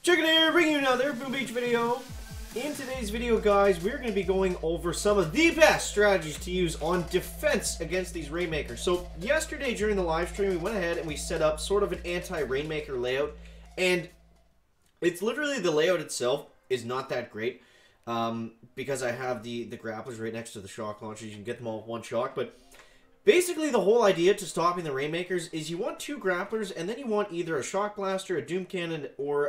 Chicken here, bringing you another Boom Beach video. In today's video, guys, we're going to be going over some of the best strategies to use on defense against these Rainmakers. So, yesterday during the live stream, we went ahead and we set up sort of an anti-Rainmaker layout. And it's literally the layout itself is not that great. Because I have the grapplers right next to the shock launchers. You can get them all with one shock, but basically, the whole idea to stopping the Rainmakers is you want two grapplers, and then you want either a shock blaster, a doom cannon, or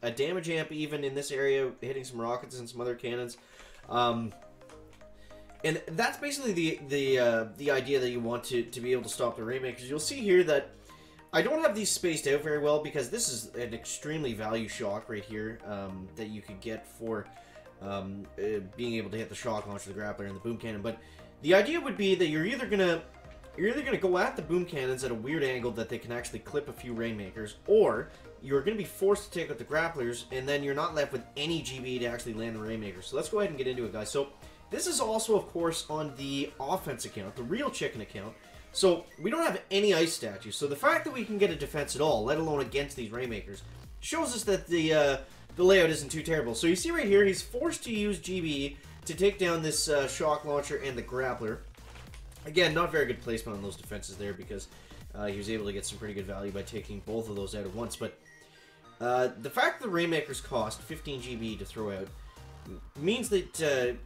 a damage amp, even in this area, hitting some rockets and some other cannons. And that's basically the idea that you want to be able to stop the Rainmakers. You'll see here that I don't have these spaced out very well because this is an extremely value shock right here that you could get for being able to hit the shock launcher, the grappler, and the boom cannon. But the idea would be that you're either gonna go at the boom cannons at a weird angle that they can actually clip a few Rainmakers, or you're gonna be forced to take out the grapplers, and then you're not left with any GB to actually land the Rainmakers. So let's go ahead and get into it, guys. So this is also, of course, on the offense account, the real chicken account. So we don't have any ice statues. So the fact that we can get a defense at all, let alone against these Rainmakers, shows us that the layout isn't too terrible. So you see right here, he's forced to use GB to take down this shock launcher and the grappler. Again, not very good placement on those defenses there because he was able to get some pretty good value by taking both of those out at once. But the fact that the Rainmakers cost 15 GB to throw out means that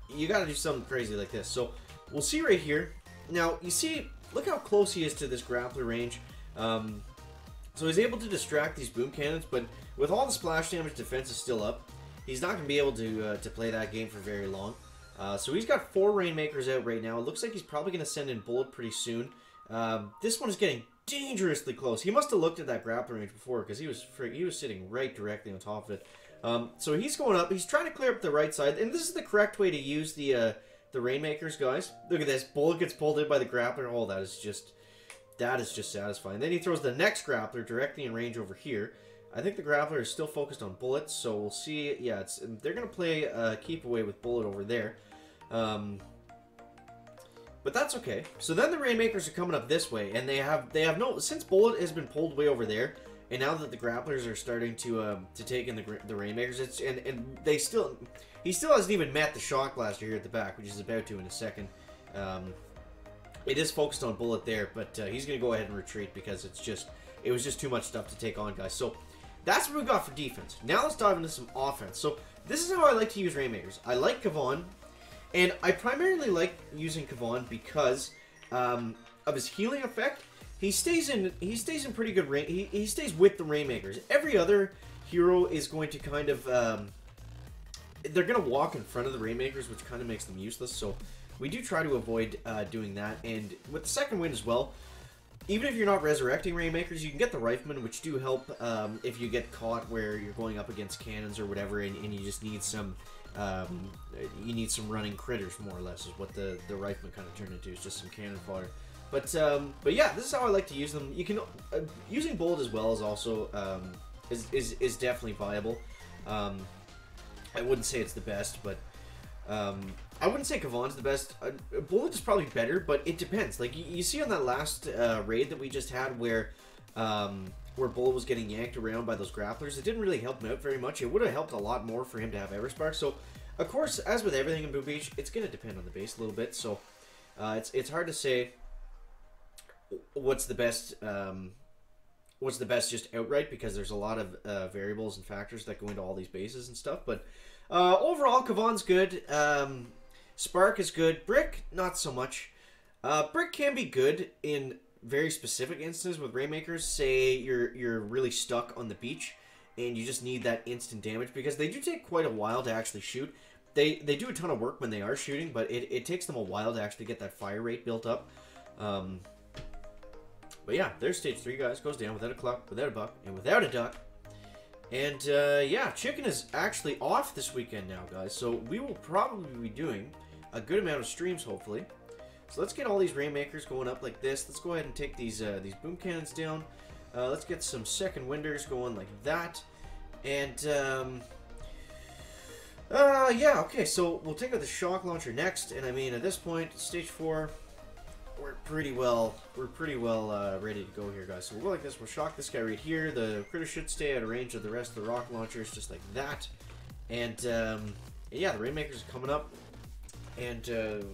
you got to do something crazy like this. So we'll see right here. Now, you see, look how close he is to this grappler range. So he's able to distract these boom cannons, but with all the splash damage, defense is still up. He's not going to be able to play that game for very long. So he's got 4 Rainmakers out right now. It looks like he's probably going to send in Bullet pretty soon. This one is getting dangerously close. He must have looked at that grappler range before because he was sitting right directly on top of it. So he's going up. He's trying to clear up the right side, and this is the correct way to use the Rainmakers, guys. Look at this. Bullet gets pulled in by the grappler. Oh, that is just satisfying. Then he throws the next grappler directly in range over here. I think the grappler is still focused on bullets, so we'll see. Yeah, they're going to play keep away with bullet over there. But that's okay. So then the Rainmakers are coming up this way, and they have no, since bullet has been pulled way over there, and now that the grapplers are starting to take in the Rainmakers, and he still hasn't even met the shock blaster here at the back, which he's about to in a second. It is focused on bullet there, but he's going to go ahead and retreat because it was just too much stuff to take on, guys. So that's what we got for defense. Now let's dive into some offense. So this is how I like to use Rainmakers. I like Kavon, and I primarily like using Kavon because of his healing effect. He stays in pretty good range. He stays with the Rainmakers. Every other hero is going to kind of they're going to walk in front of the Rainmakers, which kind of makes them useless. So we do try to avoid doing that. And with the second wind as well, even if you're not resurrecting Rainmakers, you can get the Riflemen, which do help if you get caught where you're going up against cannons or whatever, and you just need some running critters, more or less, is what the Riflemen kind of turn into. It's just some cannon fodder. But yeah, this is how I like to use them. You can using Bolt as well is also is definitely viable. I wouldn't say it's the best, but I wouldn't say Kavon's the best. Bullet is probably better, but it depends. Like, you see on that last raid that we just had where Bullet was getting yanked around by those grapplers, it didn't really help him out very much. It would have helped a lot more for him to have Everspark. So, of course, as with everything in Boom Beach, it's going to depend on the base a little bit. So, it's hard to say what's the best just outright, because there's a lot of variables and factors that go into all these bases and stuff. But overall, Kavon's good. Spark is good. Brick, not so much. Brick can be good in very specific instances with Rainmakers. Say you're really stuck on the beach and you just need that instant damage, because they do take quite a while to actually shoot. They do a ton of work when they are shooting, but it takes them a while to actually get that fire rate built up. But yeah, there's stage 3, guys. Goes down without a cluck, without a buck, and without a duck. And yeah, Chicken is actually off this weekend now, guys. So we will probably be doing a good amount of streams, hopefully. So let's get all these Rainmakers going up like this. Let's go ahead and take these boom cannons down. Let's get some second winders going like that. And yeah, okay. So we'll take out the shock launcher next. And I mean, at this point, stage 4. we're pretty well ready to go here, guys. So we'll go like this. We'll shock this guy right here. The critter should stay out of range of the rest of the rocket launchers, just like that. And yeah, the Rainmakers are coming up, and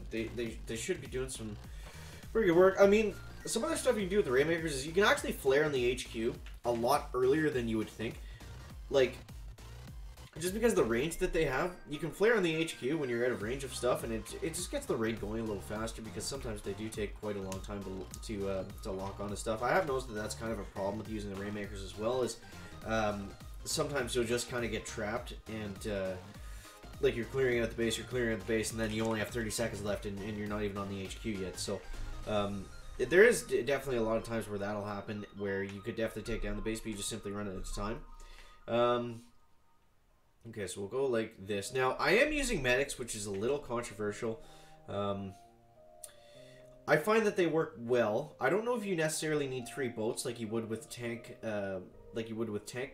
they should be doing some pretty good work. I mean, some other stuff you can do with the Rainmakers is you can actually flare on the HQ a lot earlier than you would think. Like, just because of the range that they have, you can flare on the HQ when you're out of range of stuff, and it just gets the raid going a little faster, because sometimes they do take quite a long time to lock onto stuff. I have noticed that that's kind of a problem with using the Rainmakers as well, is sometimes you'll just kind of get trapped, and like you're clearing out the base, and then you only have 30 seconds left, and you're not even on the HQ yet. So there is definitely a lot of times where that'll happen, where you could definitely take down the base, but you just simply run out of time. Okay, so we'll go like this. Now, I am using medics, which is a little controversial. I find that they work well. I don't know if you necessarily need 3 boats like you would with tank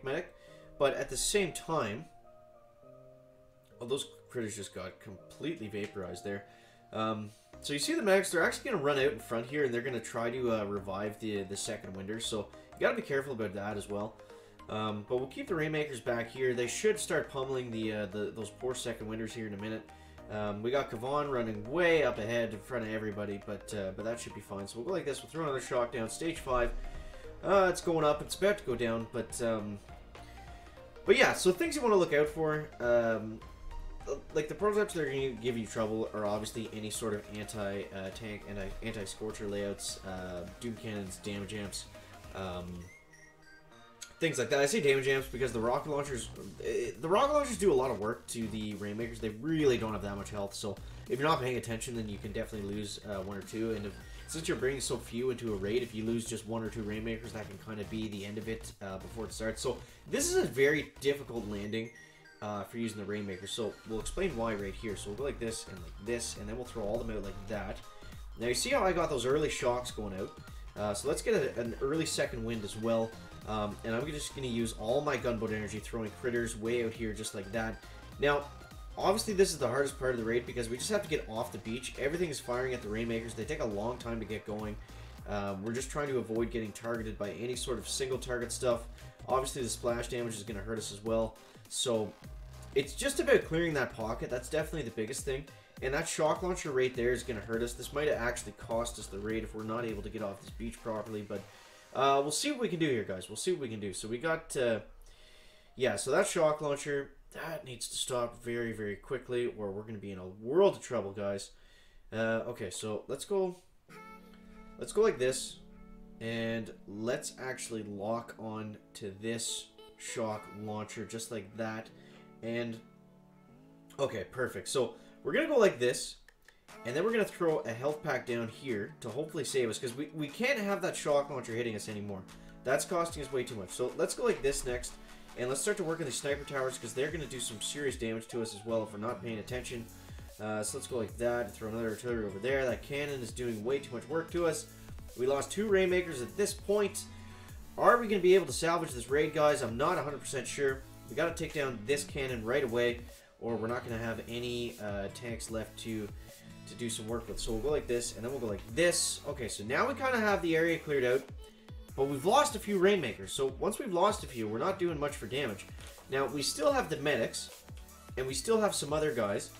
medic, but at the same time, oh, those critters just got completely vaporized there. So you see the medics, they're actually going to run out in front here, and they're going to try to revive the second winder, so you got to be careful about that as well. But we'll keep the Rainmakers back here. They should start pummeling those poor second winders here in a minute. We got Kavan running way up ahead in front of everybody, but that should be fine. So we'll go like this. We'll throw another shock down. Stage 5. It's going up. It's about to go down, but yeah. So things you want to look out for, like the prototypes that are going to give you trouble are obviously any sort of anti-tank and anti-scorcher layouts, doom cannons, damage amps. Things like that. I say damage amps because the rocket launchers do a lot of work to the Rainmakers. They really don't have that much health, so if you're not paying attention, then you can definitely lose 1 or 2. And since you're bringing so few into a raid, if you lose just 1 or 2 Rainmakers, that can kind of be the end of it before it starts. So this is a very difficult landing for using the Rainmakers. So we'll explain why right here. So we'll go like this, and then we'll throw all of them out like that. Now you see how I got those early shocks going out. So let's get an early second wind as well. And I'm just going to use all my gunboat energy throwing critters way out here just like that. Now, obviously this is the hardest part of the raid because we just have to get off the beach. Everything is firing at the Rainmakers. They take a long time to get going. We're just trying to avoid getting targeted by any sort of single target stuff. Obviously the splash damage is going to hurt us as well. So it's just about clearing that pocket. That's definitely the biggest thing. And that shock launcher right there is going to hurt us. This might actually cost us the raid if we're not able to get off this beach properly, but we'll see what we can do here, guys. We'll see what we can do. So we got, yeah, so that shock launcher, that needs to stop very, very quickly, or we're going to be in a world of trouble, guys. Okay, so let's go like this, and let's actually lock on to this shock launcher just like that. And, okay, perfect. So we're going to go like this. And then we're going to throw a health pack down here to hopefully save us, because we can't have that shock launcher hitting us anymore. That's costing us way too much. So let's go like this next, and let's start to work on these sniper towers, because they're going to do some serious damage to us as well if we're not paying attention. So let's go like that, throw another artillery over there. That cannon is doing way too much work to us. We lost 2 Rainmakers at this point. Are we going to be able to salvage this raid, guys? I'm not 100% sure. We got to take down this cannon right away, or we're not going to have any tanks left to do some work with. So we'll go like this, and then we'll go like this. Okay, so now we kind of have the area cleared out, but we've lost a few Rainmakers. So once we've lost a few, we're not doing much for damage. Now, we still have the medics, and we still have some other guys.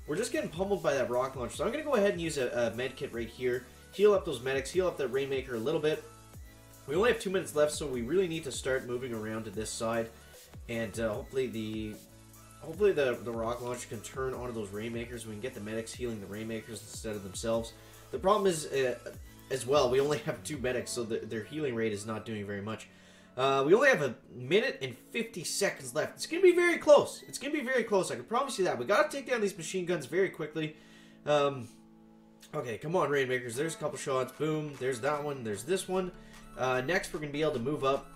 We're just getting pummeled by that rocket launcher. So I'm going to go ahead and use a med kit right here. Heal up those medics, heal up that Rainmaker a little bit. We only have 2 minutes left, so we really need to start moving around to this side. And hopefully the rocket launcher can turn onto those Rainmakers. We can get the medics healing the Rainmakers instead of themselves. The problem is, as well, we only have 2 medics, so their healing rate is not doing very much. We only have 1 minute and 50 seconds left. It's going to be very close. It's going to be very close. I can promise you that. We got to take down these machine guns very quickly. Okay, come on, Rainmakers. There's a couple shots. Boom. There's that one. There's this one. Next, we're going to be able to move up.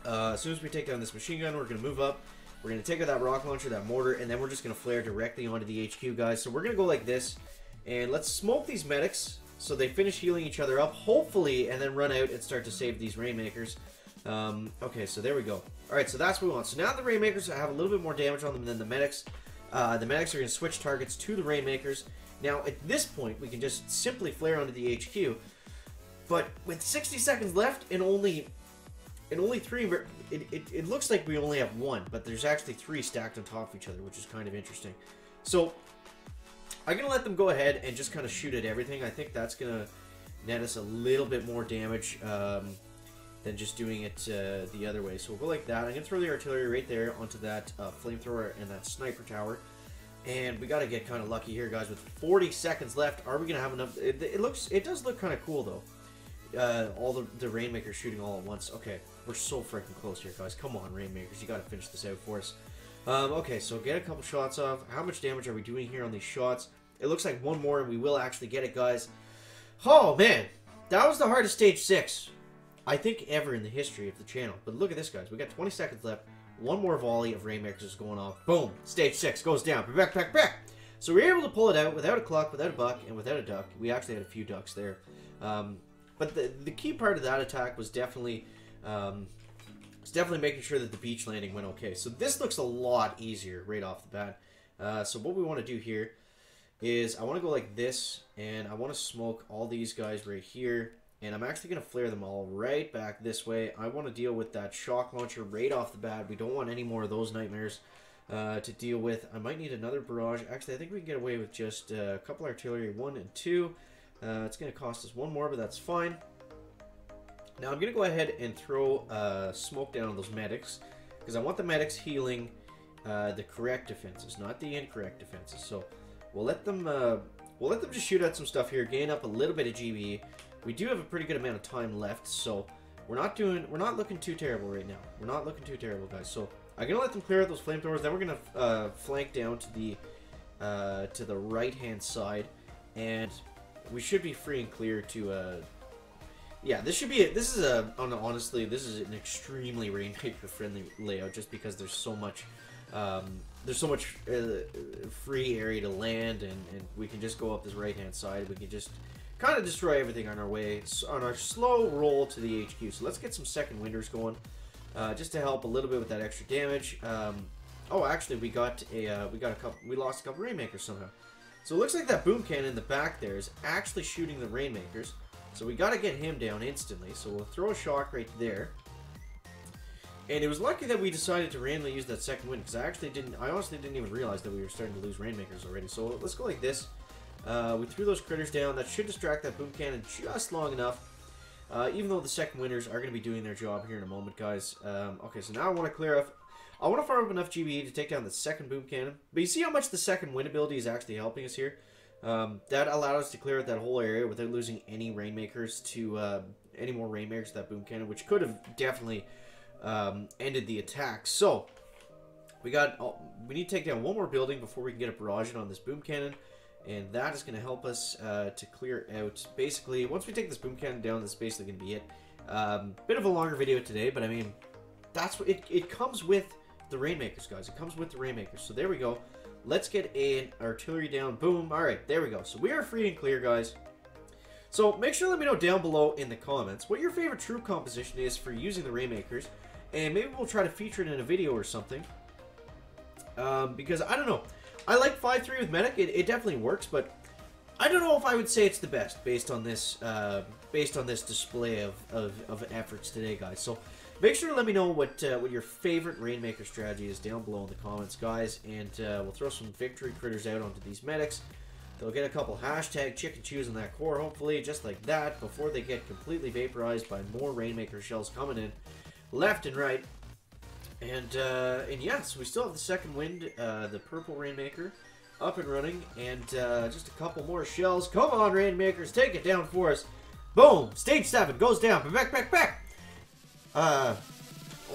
As soon as we take down this machine gun, we're going to move up. We're going to take out that rocket launcher, that mortar, and then we're just going to flare directly onto the HQ, guys. So we're going to go like this, and let's smoke these medics so they finish healing each other up, hopefully, and then run out and start to save these Rainmakers. Okay, so there we go. Alright, so that's what we want. So now the Rainmakers have a little bit more damage on them than the medics. The medics are going to switch targets to the Rainmakers, Now, at this point, we can just simply flare onto the HQ. But with 60 seconds left and only 3, it looks like we only have 1, but there's actually 3 stacked on top of each other, which is kind of interesting. So I'm going to let them go ahead and just kind of shoot at everything. I think that's going to net us a little bit more damage than just doing it the other way. So we'll go like that. I'm going to throw the artillery right there onto that flamethrower and that sniper tower. And we got to get kind of lucky here, guys. With 40 seconds left, are we going to have enough? It does look kind of cool, though. All the Rainmakers shooting all at once. Okay, we're so freaking close here, guys. Come on, Rainmakers. You got to finish this out for us. Okay, so get a couple shots off. How much damage are we doing here on these shots? It looks like 1 more, and we will actually get it, guys. Oh, man. That was the hardest stage 6, I think, ever in the history of the channel. But look at this, guys. We got 20 seconds left. 1 more volley of Rainmakers is going off. Boom. Stage 6 goes down. Back. So we were able to pull it out without a cluck, without a buck, and without a duck. We actually had a few ducks there. But the key part of that attack was definitely making sure that the beach landing went okay. So this looks a lot easier right off the bat. So what we want to do here is I want to go like this, and I want to smoke all these guys right here. And I'm actually going to flare them all right back this way. I want to deal with that shock launcher right off the bat. We don't want any more of those nightmares to deal with. I might need another barrage. Actually, I think we can get away with just a couple artillery, 1 and 2. It's going to cost us 1 more, but that's fine. Now I'm going to go ahead and throw smoke down on those medics, because I want the medics healing the correct defenses, not the incorrect defenses. So we'll let them just shoot at some stuff here, gain up a little bit of GB. We do have a pretty good amount of time left, so we're not looking too terrible right now. We're not looking too terrible, guys. So I'm gonna let them clear out those flamethrowers. Then we're gonna flank down to the right-hand side, and we should be free and clear to. Yeah, honestly, this is an extremely Rainmaker friendly layout, just because there's so much free area to land, and we can just go up this right-hand side. We can just kind of destroy everything on our way, on our slow roll to the HQ. So let's get some second winders going, just to help a little bit with that extra damage. Oh, actually, we lost a couple Rainmakers somehow. So it looks like that boom cannon in the back there is actually shooting the Rainmakers. So we got to get him down instantly. So we'll throw a shock right there. And it was lucky that we decided to randomly use that second wind, because I honestly didn't even realize that we were starting to lose Rainmakers already. So let's go like this. We threw those critters down. That should distract that boom cannon just long enough. Even though the second winders are going to be doing their job here in a moment, guys. Okay, so now I want to clear off. I want to farm up enough GB to take down the second boom cannon. But you see how much the second wind ability is actually helping us here? That allowed us to clear out that whole area without losing any Rainmakers to any more Rainmakers to that boom cannon, which could have definitely ended the attack. So we need to take down 1 more building before we can get a barrage in on this boom cannon. And that is going to help us to clear out. Basically, once we take this boom cannon down, that's basically going to be it. Bit of a longer video today, but I mean, that's what it comes with the Rainmakers, guys. It comes with the Rainmakers. So there we go. Let's get an artillery down. Boom. All right, there we go. So we are free and clear, guys. So make sure to let me know down below in the comments what your favorite troop composition is for using the Rainmakers, and maybe we'll try to feature it in a video or something. Because I don't know. I like 5-3 with medic. It definitely works, but I don't know if I would say it's the best based on this display of efforts today, guys. So make sure to let me know what your favorite Rainmaker strategy is down below in the comments, guys, and we'll throw some victory critters out onto these medics. They'll get a couple hashtag chicken chews in that core, hopefully, just like that, before they get completely vaporized by more Rainmaker shells coming in left and right. And yes, we still have the second wind, the purple Rainmaker, up and running, and just a couple more shells. Come on, Rainmakers, take it down for us. Boom! Stage 7 goes down. Back. Oh,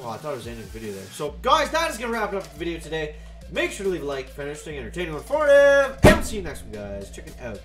I thought it was ending the video there. So, guys, that is going to wrap it up the video today. Make sure to leave a like, find it interesting, entertaining, informative, and we'll see you next one, guys. Check it out.